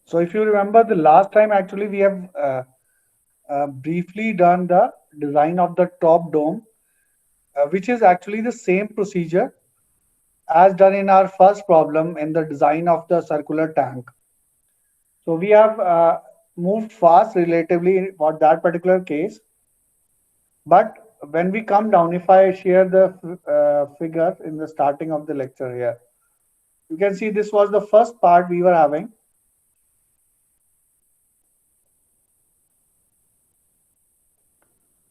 So if you remember the last time, actually we have briefly done the design of the top dome, which is actually the same procedure as done in our first problem in the design of the circular tank. So we have moved fast relatively for that particular case. But when we come down, if I share the figure in the starting of the lecture here, you can see this was the first part we were having.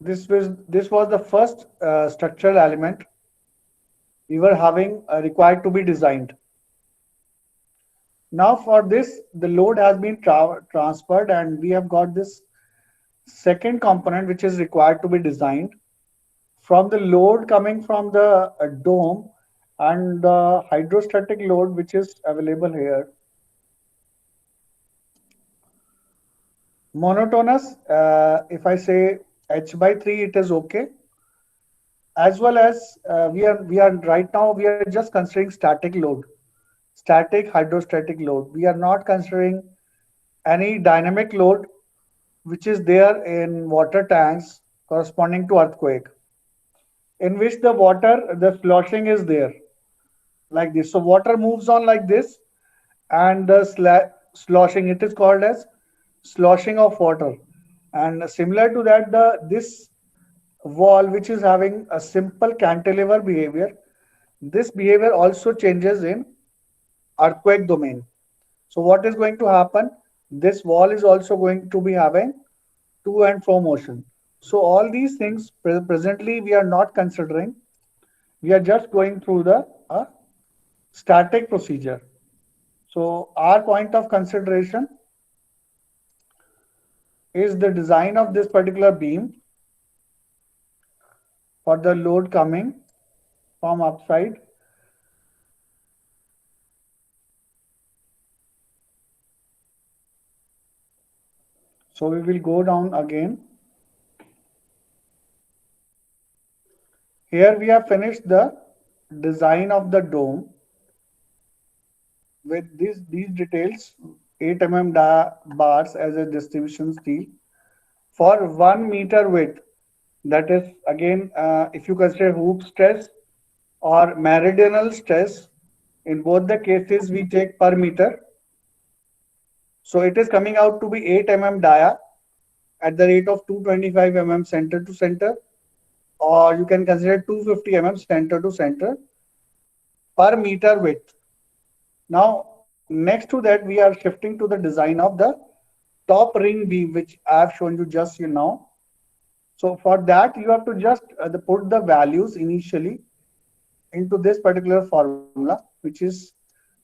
This was the first structural element we were having required to be designed. Now for this, the load has been transferred, and we have got this second component which is required to be designed from the load coming from the dome and the hydrostatic load which is available here. Monotonous, if I say h by 3, it is okay. As well as we are right now we are just considering static load, static hydrostatic load. We are not considering any dynamic load which is there in water tanks corresponding to earthquake, in which the sloshing is there like this. So water moves on like this, and the sloshing, it is called as sloshing of water. And similar to that, the this wall which is having a simple cantilever behavior, this behavior also changes in earthquake domain. So what is going to happen? This wall is also going to be having to and fro motion. So all these things presently we are not considering. We are just going through the static procedure. So our point of consideration is the design of this particular beam for the load coming from upside. So we will go down again. Here we have finished the design of the dome with these details, 8 bars as a distribution steel for 1 meter width. That is again, if you consider hoop stress or meridional stress, in both the cases we take per meter. So it is coming out to be 8 dia at the rate of 225 center to center, or you can consider 250 center to center per meter width. Now, next to that, we are shifting to the design of the top ring beam, which I have shown you just now. So for that, you have to just put the values initially into this particular formula, which is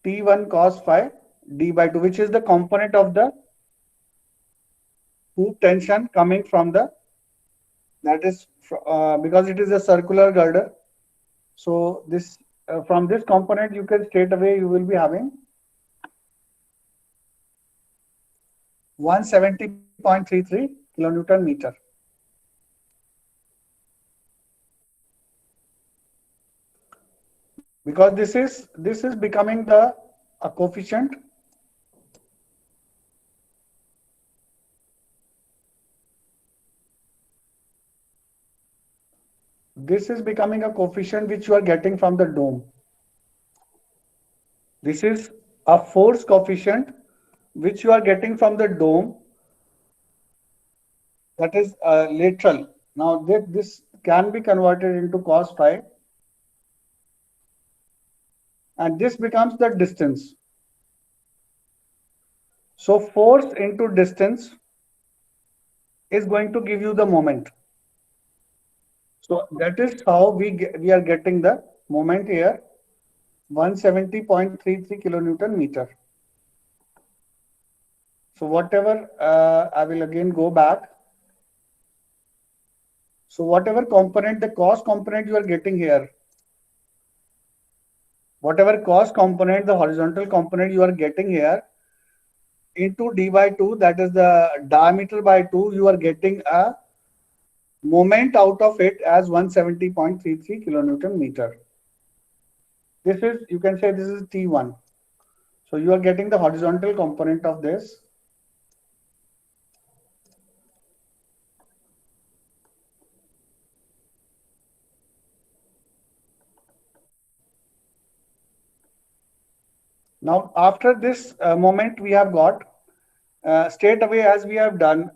T1 cos phi d by 2, which is the component of the hoop tension coming from the, that is because it is a circular girder. So this from this component, you can straight away you will be having 170.33 kilonewton meter. Because this is becoming the a coefficient this is becoming a coefficient which you are getting from the dome. This is a force coefficient which you are getting from the dome, that is lateral. Now this can be converted into cos phi, and this becomes the distance. So force into distance is going to give you the moment. So that is how we are getting the moment here, 170.33 kilonewton meter. So whatever, I will again go back. So whatever component, the cost component you are getting here, whatever cost component, the horizontal component you are getting here, into d by 2, that is the diameter by 2, you are getting a moment out of it as 170.33 kilonewton meter. This is, you can say this is T1. So you are getting the horizontal component of this Now, after this moment we have got, straight away as we have done,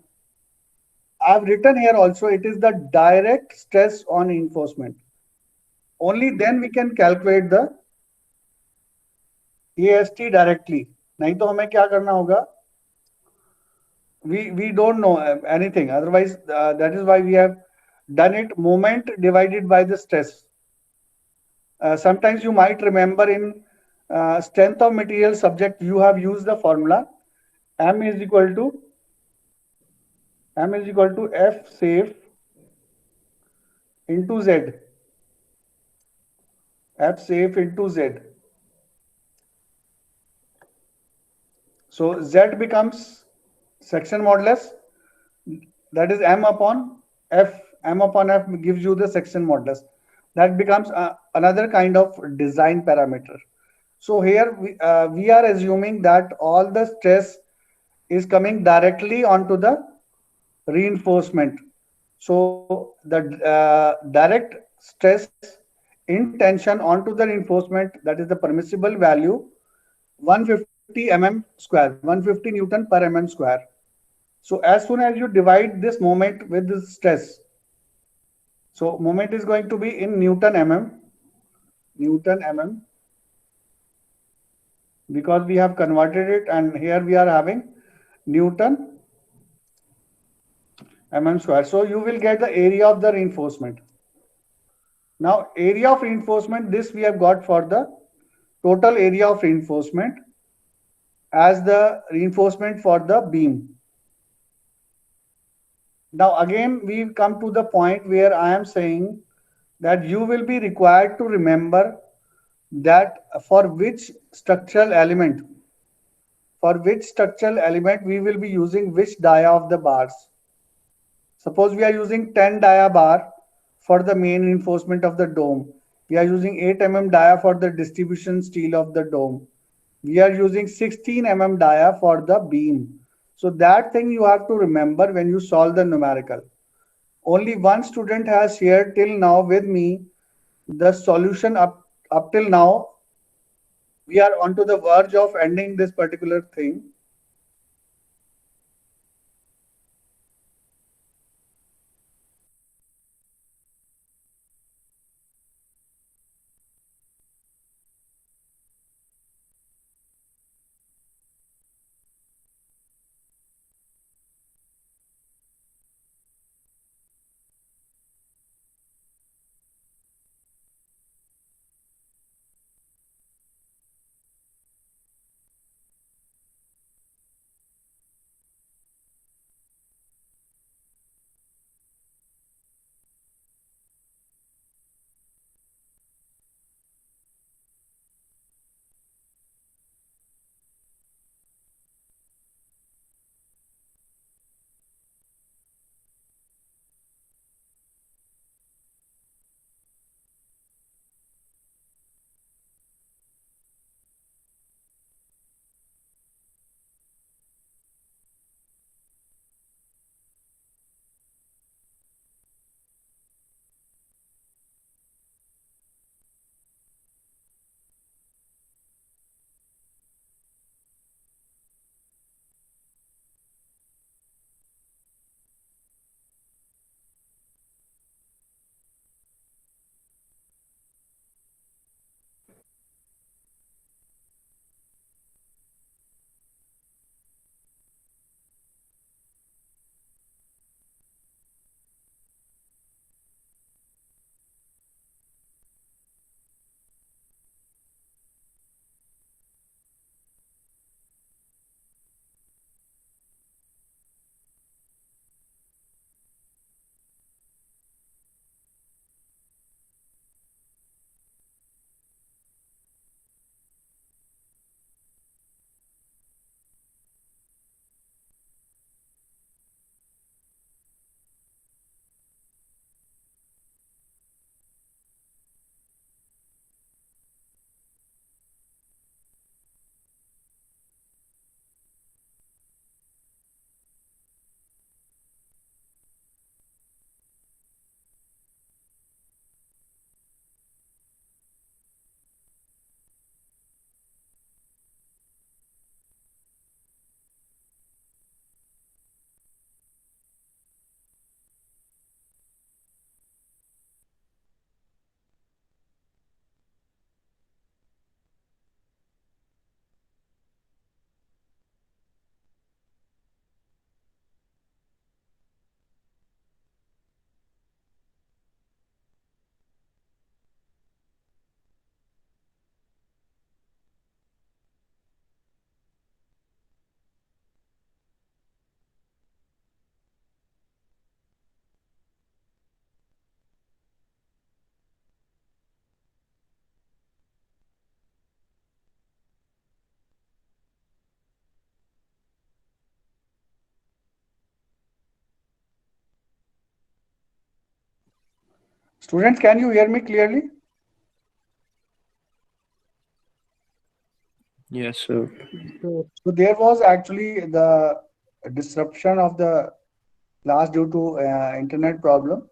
I've written here also, it is the direct stress on reinforcement. Only then we can calculate the AST directly. नहीं तो हमें क्या करना होगा? We don't know anything. Otherwise, that is why we have done it moment divided by the stress. Sometimes you might remember in strength of material subject, you have used the formula M is equal to F safe into Z. F safe into Z. So Z becomes section modulus, that is M upon F. M upon F gives you the section modulus. That becomes another kind of design parameter. So here we are assuming that all the stress is coming directly onto the reinforcement. So the direct stress in tension onto the reinforcement, that is the permissible value, 150 mm square, 150 Newton per mm square. So as soon as you divide this moment with this stress, so moment is going to be in Newton mm, because we have converted it, and here we are having Newton mm square. So you will get the area of the reinforcement. Now area of reinforcement, this we have got for the total area of reinforcement as the reinforcement for the beam. Now again we come to the point where I am saying that you will be required to remember that for which structural element we will be using which dia of the bars. Suppose we are using 10 dia bar for the main reinforcement of the dome. We are using 8 mm dia for the distribution steel of the dome. We are using 16 mm dia for the beam. So that thing you have to remember when you solve the numerical. Only one student has shared till now with me the solution up till now. We are on to the verge of ending this particular thing. Students, can you hear me clearly? Yes, sir. So there was actually the disruption of the class due to internet problem.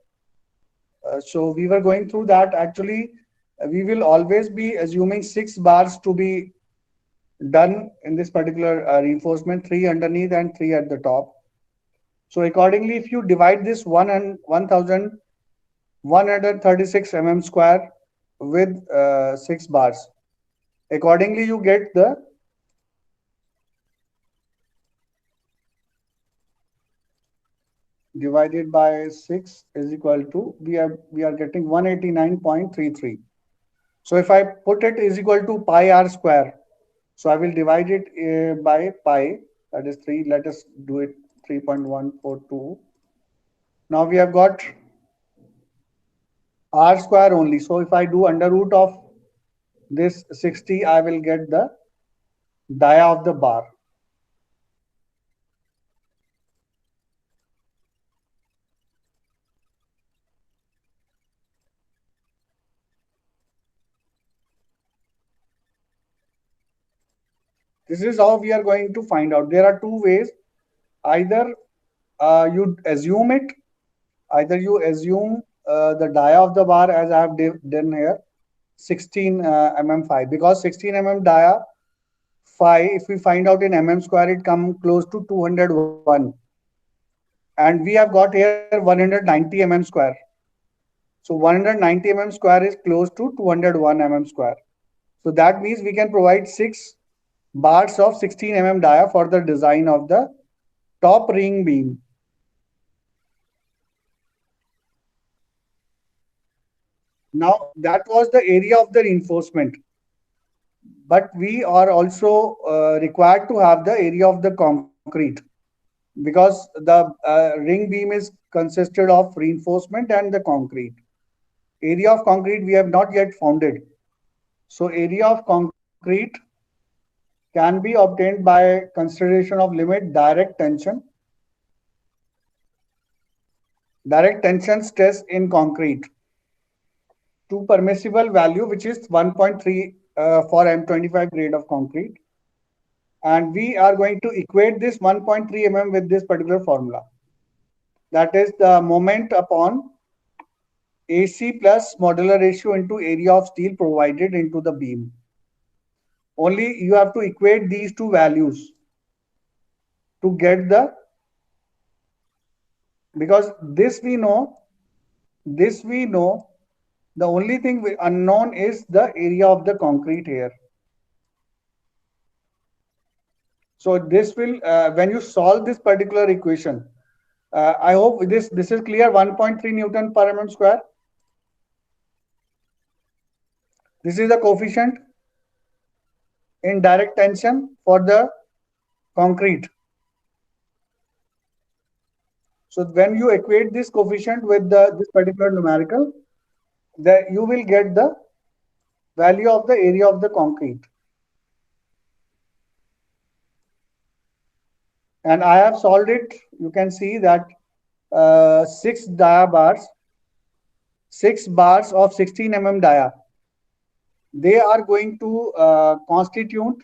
So we were going through that. Actually, we will always be assuming 6 bars to be done in this particular reinforcement, three underneath and three at the top. So accordingly, if you divide this 1,136 mm square with 6 bars, accordingly you get the divided by 6 is equal to we are getting 189.33. So if I put it is equal to pi r square, so I will divide it by pi, that is 3. Let us do it 3.142. Now we have got r square only. So if I do under root of this 60, I will get the dia of the bar. This is how we are going to find out. There are two ways. Either you assume it, either you assume the dia of the bar as I have done here, 16 mm5, because 16 mm dia phi, if we find out in mm square, it comes close to 201, and we have got here 190 mm square. So 190 mm square is close to 201 mm square. So that means we can provide 6 bars of 16 mm dia for the design of the top ring beam. Now that was the area of the reinforcement, but we are also required to have the area of the concrete, because the ring beam is consisted of reinforcement and the concrete. Area of concrete we have not yet founded. So area of concrete can be obtained by consideration of limit direct tension stress in concrete to permissible value, which is 1.3 for M25 grade of concrete. And we are going to equate this 1.3 mm with this particular formula. That is the moment upon AC plus modular ratio into area of steel provided into the beam. Only you have to equate these two values to get the, because this we know, the only thing unknown is the area of the concrete here. So this will, when you solve this particular equation, I hope this is clear. 1.3 Newton per mm square. This is the coefficient in direct tension for the concrete. So when you equate this coefficient with this particular numerical, that you will get the value of the area of the concrete. And I have solved it. You can see that 6 bars of 16 mm dia, they are going to constitute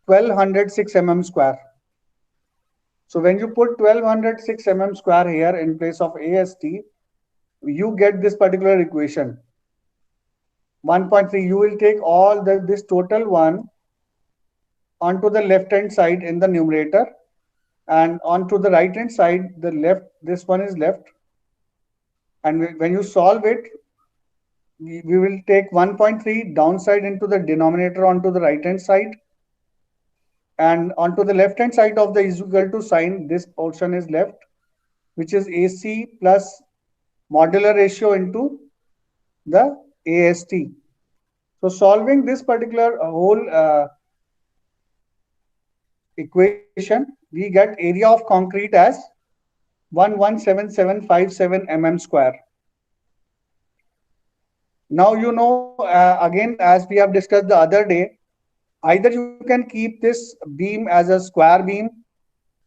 1206 mm square. So when you put 1206 mm square here in place of AST, you get this particular equation. 1.3, you will take all this total one onto the left hand side in the numerator, and onto the right hand side, the left, this one is left. And when you solve it, we will take 1.3 downside into the denominator onto the right hand side, and onto the left hand side of the is equal to sign, this portion is left, which is AC plus modular ratio into the AST. So solving this particular whole equation, we get area of concrete as 117757 mm square. Now you know, again, as we have discussed the other day, either you can keep this beam as a square beam,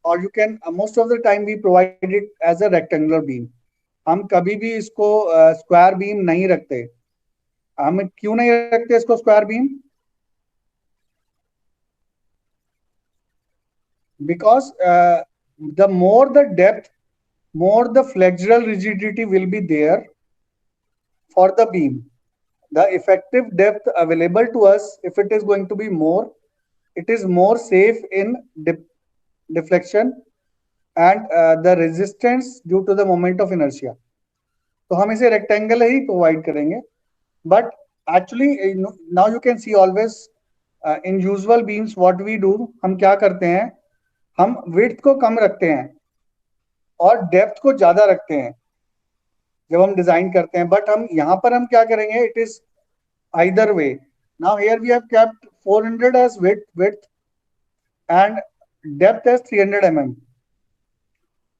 or you can, most of the time we provide it as a rectangular beam. हम कभी भी इसको square beam नहीं रखते। हम क्यों नहीं रखते इसको square beam? Because the more the depth, more the flexural rigidity will be there for the beam. The effective depth available to us, if it is going to be more, it is more safe in deflection and the resistance due to the moment of inertia. तो हम इसे rectangle ही provide करेंगे. But actually now you can see always in usual beams what we do, हम क्या करते हैं, हम width को कम रखते हैं और डेप्थ को ज्यादा रखते हैं जब हम डिजाइन करते हैं, बट हम यहाँ पर हम क्या करेंगे, it is either way. Now here we have kept 400 as width and depth as 300 mm.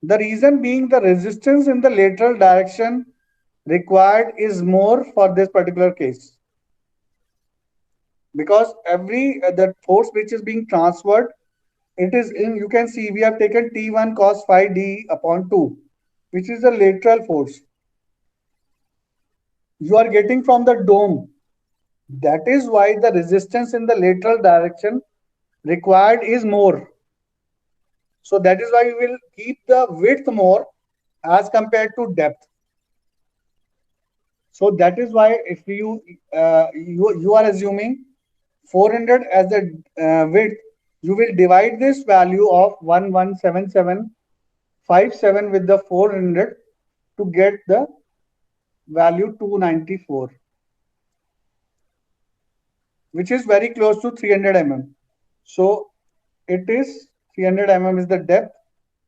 The reason being the resistance in the lateral direction required is more for this particular case, because every the force which is being transferred, it is in, you can see we have taken T1 cos phi d upon 2, which is the lateral force you are getting from the dome. That is why the resistance in the lateral direction required is more. So that is why we will keep the width more as compared to depth. So that is why if you are assuming 400 as the width, you will divide this value of 117757 with the 400 to get the value 294, which is very close to 300 mm. So it is 300 mm is the depth.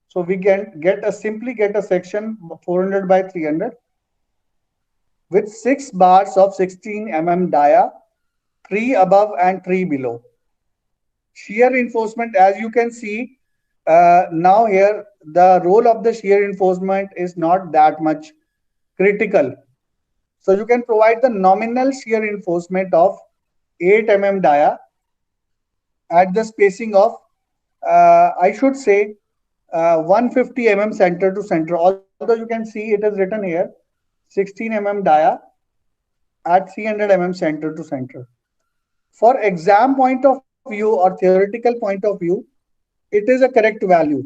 So we can simply get a section 400 by 300 with 6 bars of 16 mm dia, 3 above and 3 below. Shear reinforcement, as you can see, now here the role of the shear reinforcement is not that much critical. So you can provide the nominal shear reinforcement of 8 mm dia at the spacing of, I should say, 150 mm center to center. Although you can see it is written here 16 mm dia at 300 mm center to center. For exam point of view or theoretical point of view, it is a correct value.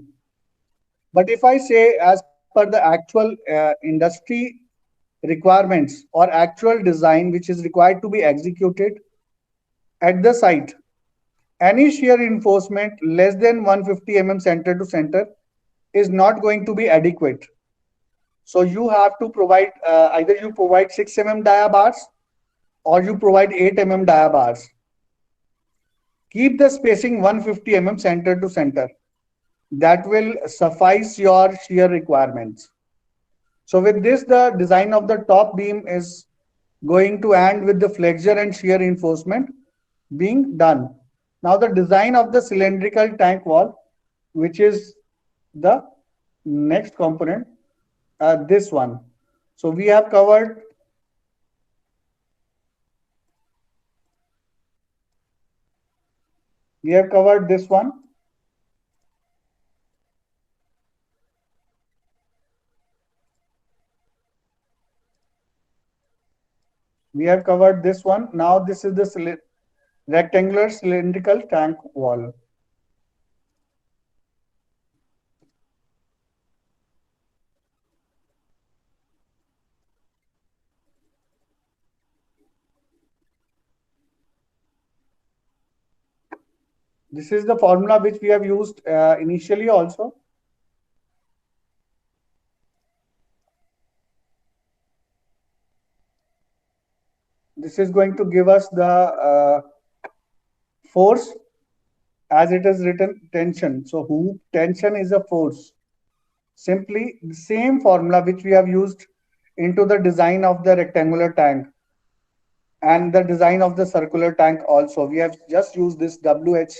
But if I say as per the actual industry requirements or actual design which is required to be executed at the site, any shear reinforcement less than 150 mm center to center is not going to be adequate. So you have to provide either you provide 6 mm dia bars or you provide 8 mm dia bars. Keep the spacing 150 mm center to center. That will suffice your shear requirements. So with this, the design of the top beam is going to end with the flexure and shear reinforcement being done. Now the design of the cylindrical tank wall, which is the next component, this one. So we have covered this one. We have covered this one. Now this is the rectangular cylindrical tank wall. This is the formula which we have used initially also. This is going to give us the force as it is written tension. So hoop tension is a force. Simply the same formula which we have used into the design of the rectangular tank and the design of the circular tank also. We have just used this WH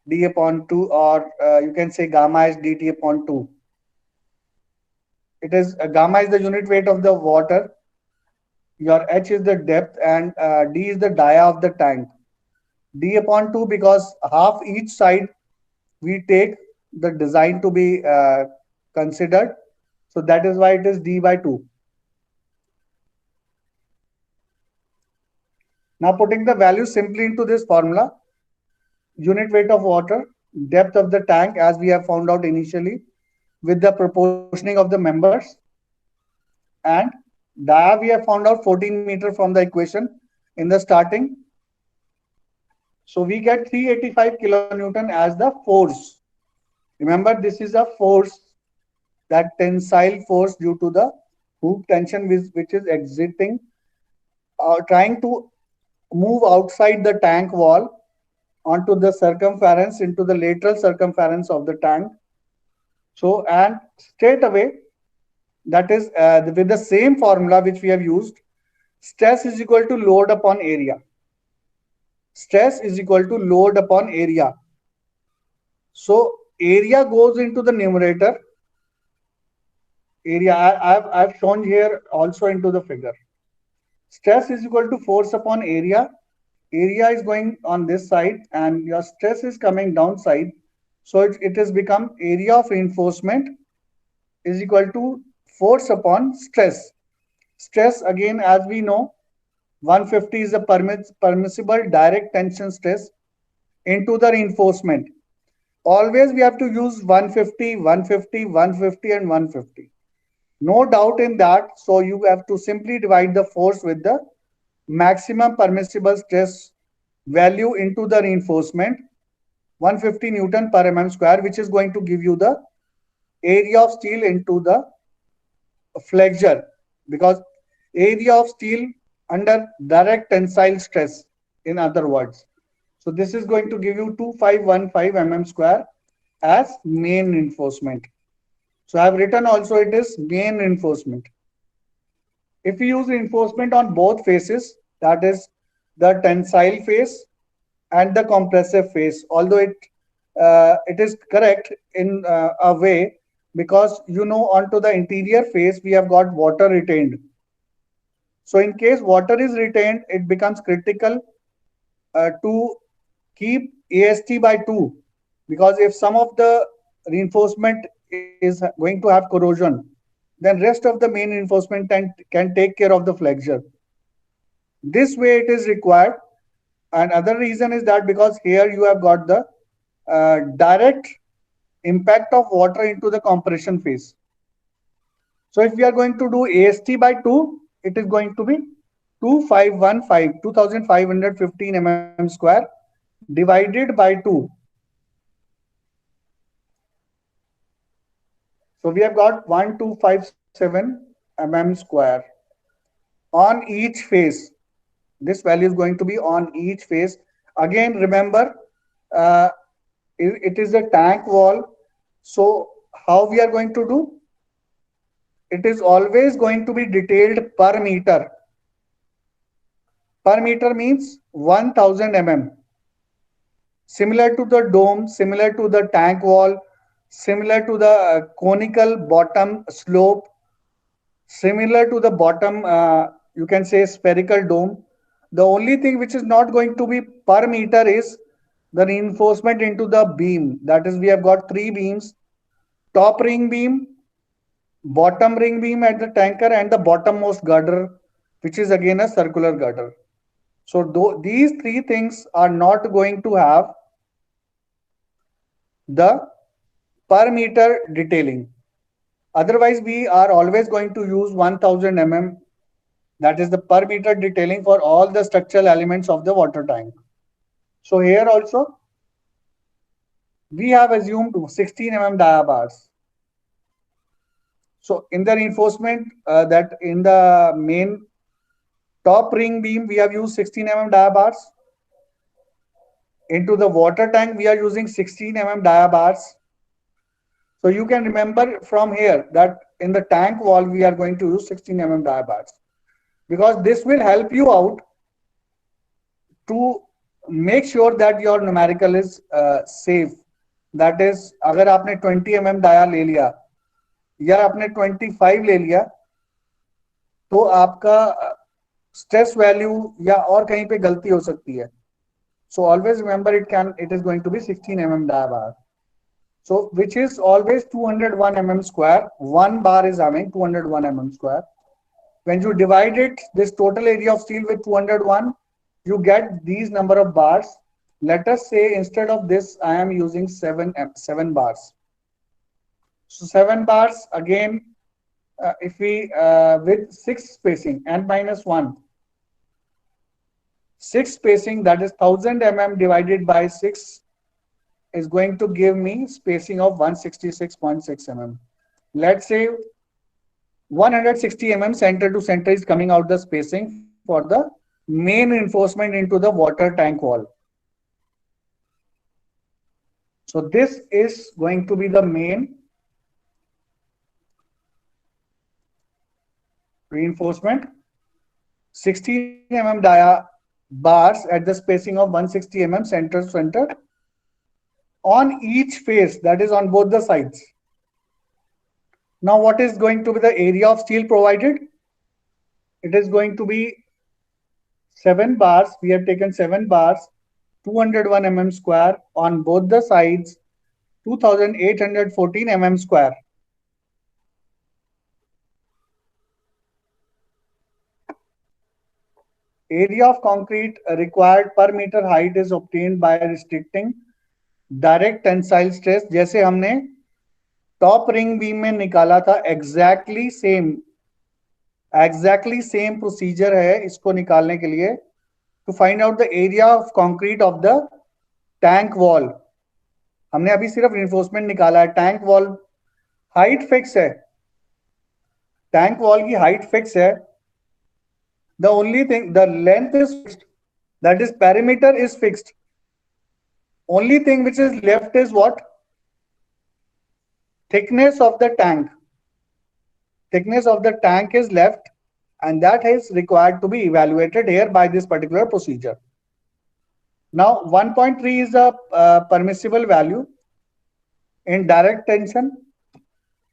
d upon 2, or you can say gamma is dt upon 2. It is gamma is the unit weight of the water, your h is the depth, and d is the dia of the tank. D upon 2 because half each side we take the design to be considered. So that is why it is D by 2. Now putting the value simply into this formula, unit weight of water, depth of the tank as we have found out initially with the proportioning of the members, and dia we have found out 14 meter from the equation in the starting. So we get 385 kilonewton as the force. Remember, this is a force, that tensile force due to the hoop tension which is exiting, trying to move outside the tank wall onto the circumference, into the lateral circumference of the tank. So, and straight away, that is with the same formula which we have used, stress is equal to load upon area. Stress is equal to load upon area. So area goes into the numerator. Area I've shown here also into the figure. Stress is equal to force upon area. Area is going on this side and your stress is coming downside. So it has become area of reinforcement is equal to force upon stress. Stress, again, as we know, 150 is the permissible direct tension stress into the reinforcement. Always we have to use 150, 150, 150 and 150. No doubt in that. So you have to simply divide the force with the maximum permissible stress value into the reinforcement, 150 Newton per mm square, which is going to give you the area of steel into the flexure, because area of steel under direct tensile stress, in other words. So this is going to give you 2515 mm square as main reinforcement. So I have written also it is main reinforcement. If we use reinforcement on both faces, that is the tensile face and the compressive face, although it is correct in a way, because you know onto the interior face we have got water retained. So in case water is retained, it becomes critical to keep AST by 2, because if some of the reinforcement is going to have corrosion, then rest of the main reinforcement can take care of the flexure. This way it is required. And other reason is that because here you have got the direct impact of water into the compression phase. So if we are going to do AST by 2, it is going to be 2515 mm square divided by 2. So we have got 1257 mm square on each face. This value is going to be on each face. Again, remember, uh, it is a tank wall. So how we are going to do? It is always going to be detailed per meter. Per meter means 1000 mm. Similar to the dome, similar to the tank wall, similar to the conical bottom slope, similar to the bottom, you can say spherical dome. The only thing which is not going to be per meter is the reinforcement into the beam. That is, we have got 3 beams: top ring beam, bottom ring beam at the tanker, and the bottommost girder, which is again a circular girder. So these 3 things are not going to have the per meter detailing. Otherwise, we are always going to use 1000 mm, that is the per meter detailing for all the structural elements of the water tank. So here also, we have assumed 16 mm dia bars. So in the reinforcement, that in the main top ring beam, we have used 16 mm dia bars. Into the water tank, we are using 16 mm dia bars. So you can remember from here that in the tank wall, we are going to use 16 mm dia bars, because this will help you out to make sure that your numerical is safe. That is, अगर आपने 20 mm dia ले लिया या आपने 25 ले लिया, तो आपका स्ट्रेस वैल्यू या और कहीं पे गलती हो सकती है. So always remember it is going to be 16 mm dia bar. So which is always 201 mm square. One bar is having 201 mm square. When you divide it, this total area of steel with 201, you get these number of bars. Let us say instead of this, I am using 7 bars. So 7 bars again, if we with 6 spacing n minus 1, 6 spacing, that is 1000 mm divided by 6 is going to give me spacing of 166.6 mm. Let's say 160 mm center to center is coming out the spacing for the main reinforcement into the water tank wall. So this is going to be the main reinforcement. 16 mm dia bars at the spacing of 160 mm center to center on each face, that is on both the sides. Now what is going to be the area of steel provided? It is going to be 7 bars. We have taken 7 bars, 201 mm square on both the sides, 2814 mm square. Area of concrete required per meter height is obtained by restricting direct tensile stress. जैसे हमने top ring beam में निकाला था, exactly same procedure है इसको निकालने के लिए, to find out the area of concrete of the tank wall. हमने अभी सिर्फ रिइंफोर्समेंट निकाला है. टैंक वॉल हाइट फिक्स है, टैंक वॉल की हाइट फिक्स है. The only thing, the length is fixed, that is perimeter is fixed. Only thing which is left is what? Thickness of the tank. Thickness of the tank is left, and that is required to be evaluated here by this particular procedure. Now 1.3 is a permissible value in direct tension.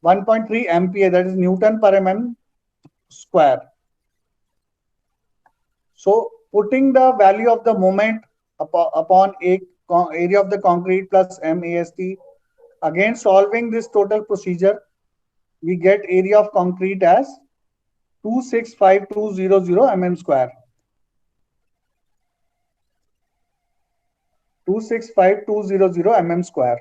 1.3 MPa, that is Newton per mm square. So putting the value of the moment upon a area of the concrete plus MAST, again solving this total procedure, we get area of concrete as 265,200 mm square. 265,200 mm square.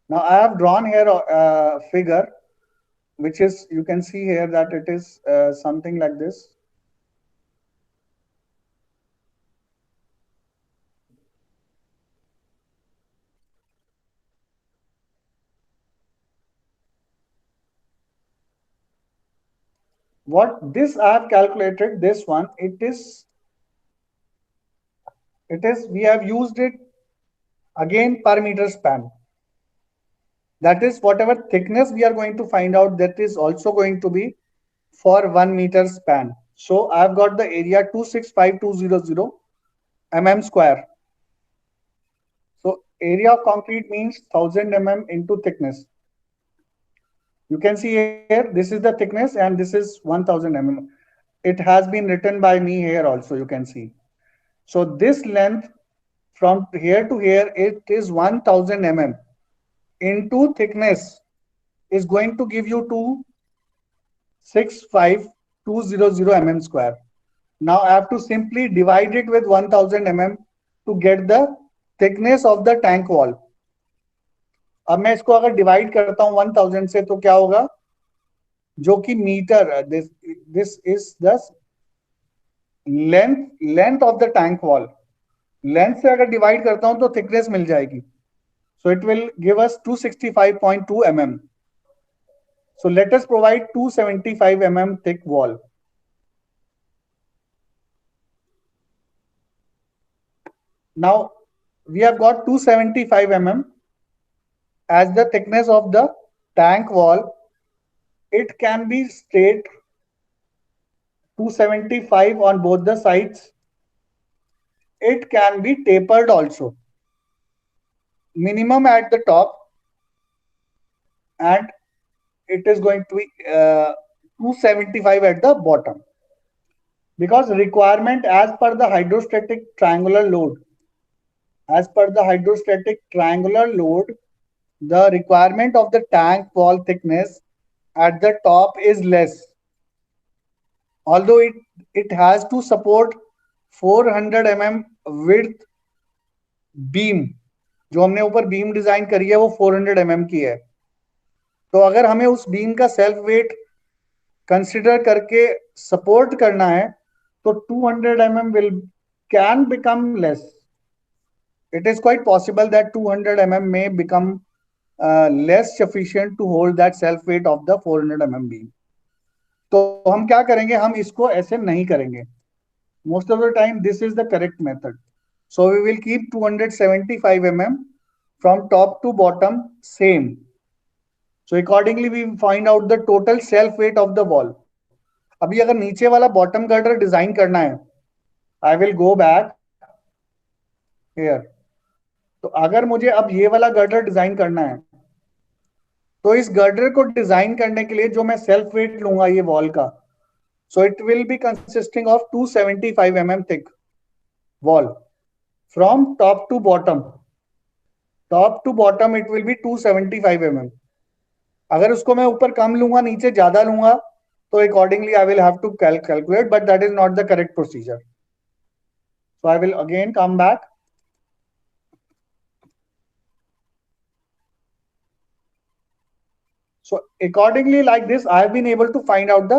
Now I have drawn here a figure, which is, you can see here that it is something like this. What this I have calculated, this one, it is, we have used it again per meter span. That is, whatever thickness we are going to find out, that is also going to be for 1 meter span. So I've got the area 265,200 mm square. So area of concrete means 1000 mm into thickness. You can see here, this is the thickness and this is 1000 mm. It has been written by me here also, you can see. So this length from here to here, it is 1000 mm into thickness is going to give you 265,200 mm square. Now I have to simply divide it with 1000 mm to get the thickness of the tank wall. अब मैं इसको अगर divide करता हूं 1000 से तो क्या होगा, जो कि meter, this is the length of the tank wall. Length से अगर डिवाइड करता हूं तो थिकनेस मिल जाएगी. So it will give us 265.2 mm. So let us provide 275 mm thick wall. Now we have got 275 mm as the thickness of the tank wall. It can be straight 275 on both the sides. It can be tapered also. Minimum at the top, and it is going to be 275 at the bottom, because requirement as per the hydrostatic triangular load, As per the hydrostatic triangular load, the requirement of the tank wall thickness at the top is less, although it has to support 400 width beam. जो हमने ऊपर beam design करी है वो 400 की है. तो अगर हमें उस बीम का सेल्फ वेट कंसिडर करके सपोर्ट करना है तो 200 will can become less. It is quite possible that 200 may become less sufficient to hold that self weight of the 400 beam. तो हम क्या करेंगे, हम इसको ऐसे नहीं करेंगे. Most of the time this is the correct method. So we will keep 275 from top to bottom same. So accordingly we find out the total self weight of the wall. अभी अगर नीचे वाला bottom girder डिजाइन करना है, I will go back here. तो अगर मुझे अब ये वाला गर्डर डिजाइन करना है तो इस गर्डर को डिजाइन करने के लिए जो मैं सेल्फ वेट लूंगा ये वॉल का, so it will be consisting of 275 thick wall from top to bottom. Top to bottom it will be 275 अगर उसको मैं ऊपर कम लूंगा नीचे ज्यादा लूंगा तो accordingly I will have to calculate, but that is not the correct procedure. So I will again come back. So accordingly like this, I have been able to find out the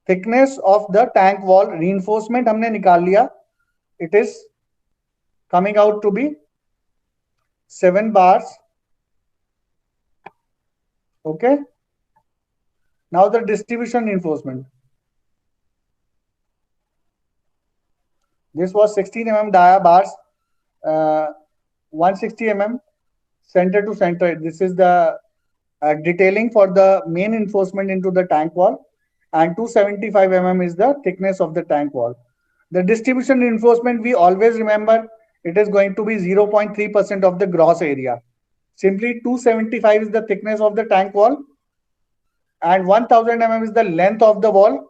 thickness of the tank wall. Reinforcement हमने निकाल लिया. It is coming out to be 7 bars. Okay. Now the distribution reinforcement. This was 16 dia bars, 160 center to center. This is the detailing for the main reinforcement into the tank wall, and 275 is the thickness of the tank wall. The distribution reinforcement, we always remember it is going to be 0.3% of the gross area. Simply 275 is the thickness of the tank wall and 1000 is the length of the wall.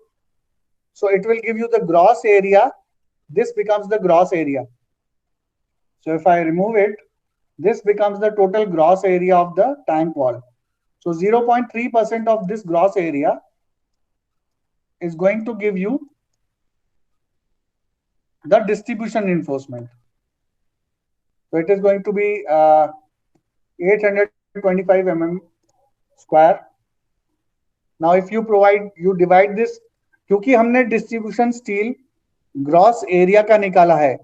So it will give you the gross area. This becomes the gross area. So if I remove it, this becomes the total gross area of the tank wall. So 0.3% of this gross area is going to give you the distribution reinforcement. So it is going to be 825 square. Now if you divide this, क्योंकि हमने distribution steel gross area का निकाला है,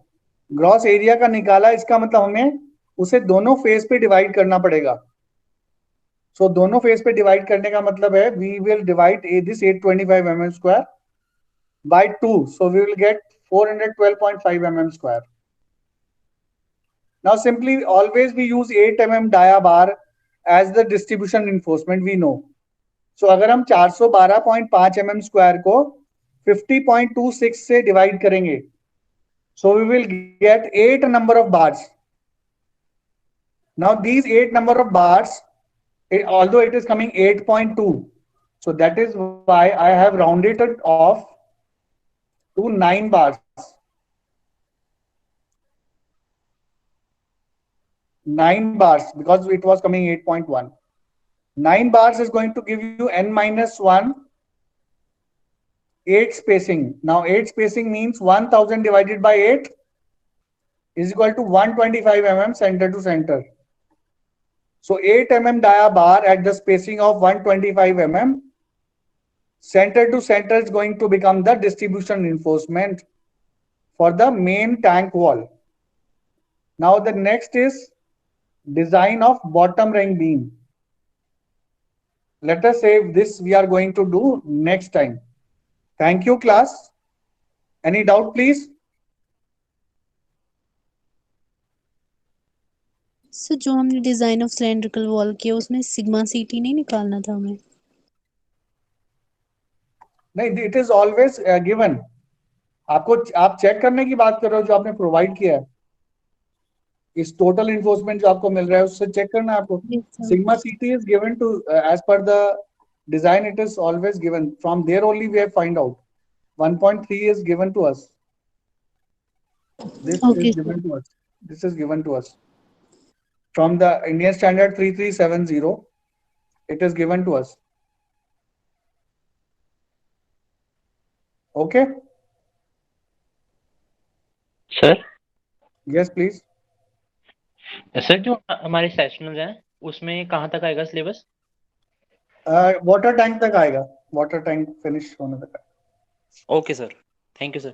gross area का निकाला, इसका मतलब हमें उसे दोनों फेज पे डिवाइड करना पड़ेगा. So दोनों फेज पे डिवाइड करने का मतलब है we will divide this 825 square by 2. So we will get 412.5 square. Now simply always we use 8 dia bar as the distribution reinforcement we know. So अगर हम 412.5 square को 50.26 से डिवाइड करेंगे, so we will get 8 number of bars. Now these 8 number of bars, although it is coming 8.2, so that is why I have rounded it off to 9 bars. 9 bars because it was coming 8.1. 9 bars is going to give you n minus 1 8 spacing. Now 8 spacing means 1000 divided by 8 is equal to 125 center to center. So 8 dia bar at the spacing of 125 center to center is going to become the distribution reinforcement for the main tank wall. Now the next is design of bottom ring beam. Let us say this we are going to do next time. Thank you class. Any doubt please? Sir जो हमने design of cylindrical wall किया उसमें sigma सीटी नहीं निकालना था हमें? नहीं, it is always given. आप चेक करने की बात कर रहे हो जो आपने प्रोवाइड किया है, इस टोटल इन्फोर्समेंट जो आपको मिल रहा है उससे चेक करना है आपको. Sigma CT is given to as per the design, it is always given. From there only we have find out. 1.3 is given to us. This Okay, is given to us. This is given to us from the Indian Standard 3370. It is given to us. Okay. Sir Yes, please. Sir जो हमारे sessionals हैं उसमें कहाँ तक आएगा syllabus? Water tank तक आएगा, water tank finish होने तक। Okay sir, thank you sir.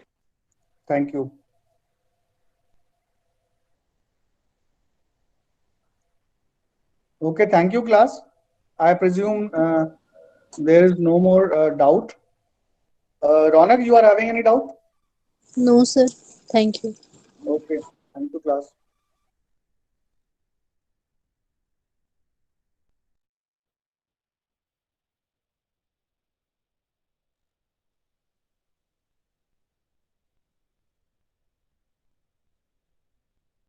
Thank you. Okay, thank you, class. I presume there is no more doubt. Ronak, you are having any doubt? No, sir. Thank you. Okay, thank you, class.